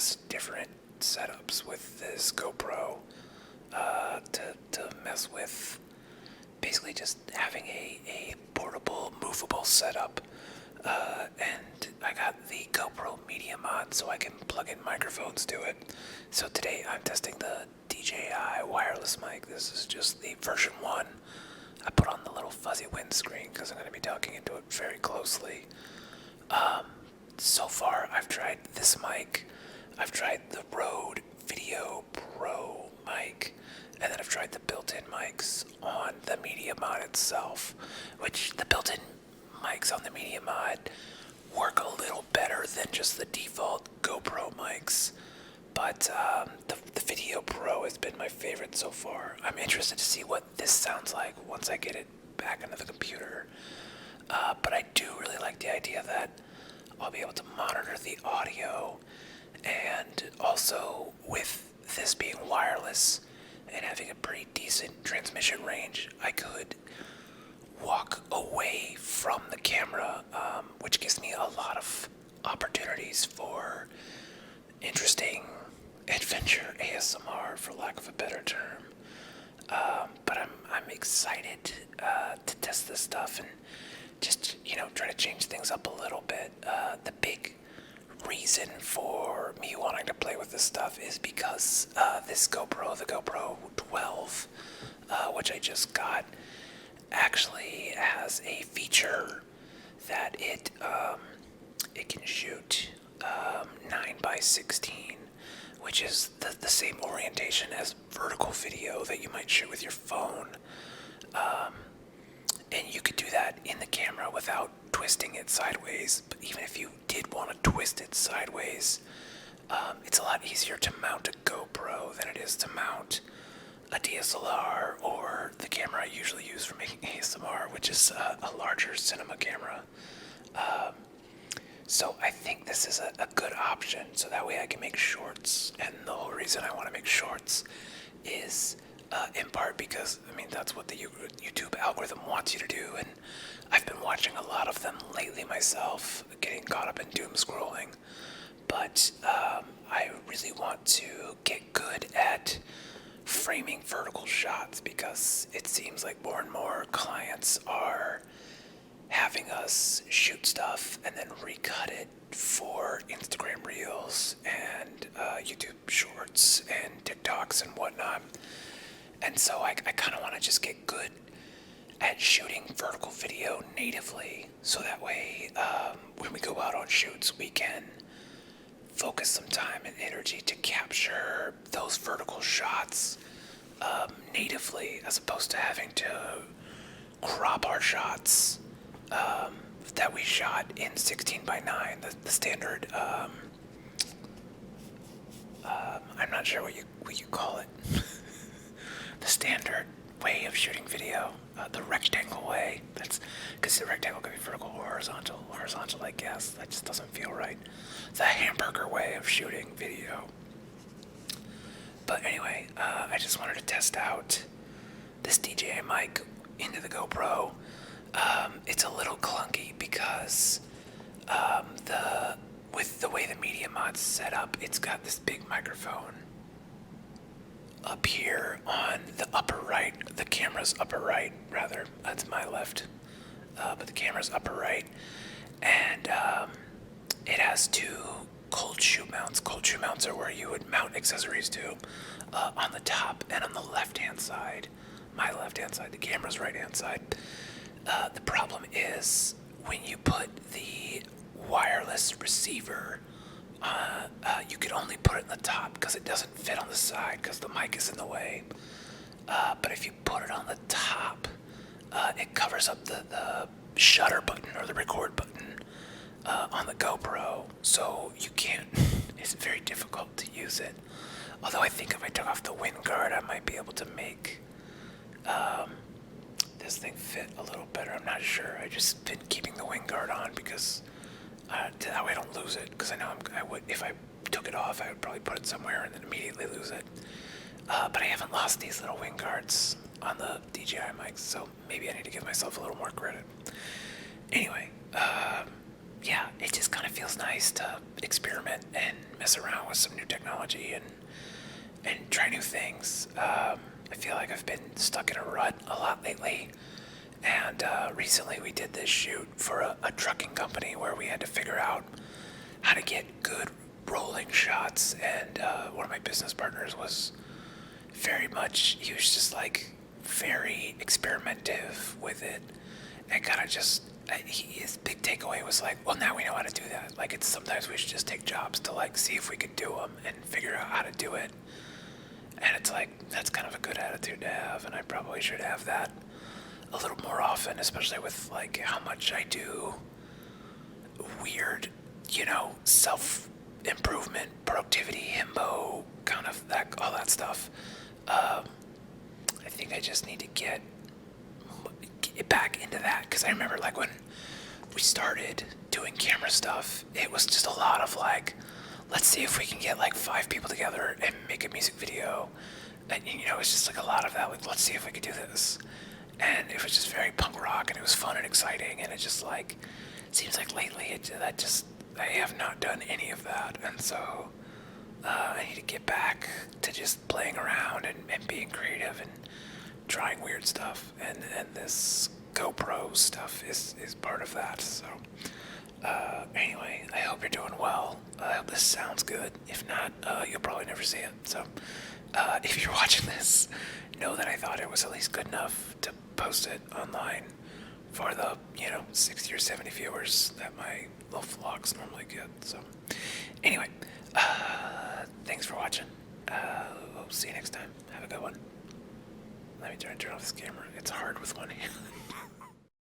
test different setups with this GoPro to mess with basically just having a portable, movable setup. And I got the GoPro Media Mod so I can plug in microphones to it. So today I'm testing the DJI wireless mic. This is just the version 1. I put on the little fuzzy windscreen because I'm going to be talking into it very closely. So far I've tried this mic, I've tried the Rode Video Pro mic, and then I've tried the built-in mics on the Media Mod itself, which the built-in mics on the Media Mod work a little better than just the default GoPro mics, but the Video Pro has been my favorite so far. I'm interested to see what this sounds like once I get it back into the computer, but I do really like the idea that I'll be able to monitor the audio, and also with this being wireless and having a pretty decent transmission range, I could walk away from the camera, which gives me a lot of opportunities for interesting adventure ASMR, for lack of a better term. But I'm excited to test this stuff and just, try to change things up a little bit. The big reason for me wanting to play with this stuff is because this GoPro, the GoPro 12, which I just got, actually has a feature that it can shoot 9:16, which is the same orientation as vertical video that you might shoot with your phone. And you could do that in the camera without twisting it sideways. But even if you did want to twist it sideways, it's a lot easier to mount a GoPro than it is to mount a DSLR or the camera I usually use for making ASMR, which is a larger cinema camera. So I think this is a good option, so that way I can make shorts. And the whole reason I want to make shorts is in part because, that's what the YouTube algorithm wants you to do, and I've been watching a lot of them lately myself, getting caught up in doom scrolling. But I really want to get good at framing vertical shots, because it seems like more and more clients are having us shoot stuff and then recut it for Instagram Reels and YouTube Shorts and TikToks and whatnot. And so I kind of want to just get good at shooting vertical video natively, so that way when we go out on shoots, we can focus some time and energy to capture those vertical shots natively, as opposed to having to crop our shots that we shot in 16:9, the standard. I'm not sure what you call it. The standard way of shooting video, the rectangle way. That's because the rectangle can be vertical or horizontal. Horizontal, I guess. That just doesn't feel right. The hamburger way of shooting video. But anyway, I just wanted to test out this DJI mic into the GoPro. It's a little clunky because with the way the Media Mod's set up, it's got this big microphone up here on the upper right, the camera's upper right, rather. That's my left, but the camera's upper right, and it has two cold shoe mounts. Cold shoe mounts are where you would mount accessories to, on the top and on the left-hand side. My left-hand side, the camera's right-hand side. The problem is when you put the wireless receiver, you could only put it in the top because it doesn't fit on the side because the mic is in the way. But if you put it on the top, it covers up the shutter button or the record button on the GoPro, so you can't. It's very difficult to use it. Although I think if I took off the wind guard, I might be able to make this thing fit a little better. I'm not sure. I just been keeping the wind guard on because that way I don't lose it. Because I know I would, if I took it off, I would probably put it somewhere and then immediately lose it. But I haven't lost these little wind guards on the DJI mics, so maybe I need to give myself a little more credit. Anyway, yeah, it just kind of feels nice to experiment and mess around with some new technology and try new things. I feel like I've been stuck in a rut a lot lately. And recently we did this shoot for a trucking company where we had to figure out how to get good rolling shots. And one of my business partners was he was just like very experimentative with it. And kind of just, his big takeaway was like, well, now we know how to do that. Like, it's sometimes we should just take jobs to like see if we could do them and figure out how to do it. And it's like, that's kind of a good attitude to have, and I probably should have that a little more often, especially with like how much I do weird, self-improvement, productivity, himbo, kind of all that stuff. I think I just need to get back into that, because I remember like when we started doing camera stuff, it was just a lot of like, let's see if we can get like 5 people together and make a music video. And it's just like a lot of that, like, let's see if we could do this. And it was just very punk rock, and it was fun and exciting, and it just like, it seems like lately I have not done any of that. And so I need to get back to just playing around and being creative and trying weird stuff, and this GoPro stuff is part of that. So anyway, I hope you're doing well. I hope this sounds good. If not, you'll probably never see it. So if you're watching this, know that I thought it was at least good enough to post it online for the 60 or 70 viewers that my little vlogs normally get. So anyway, thanks for watching. We'll see you next time. Have a good one. Let me turn off this camera. It's hard with one hand.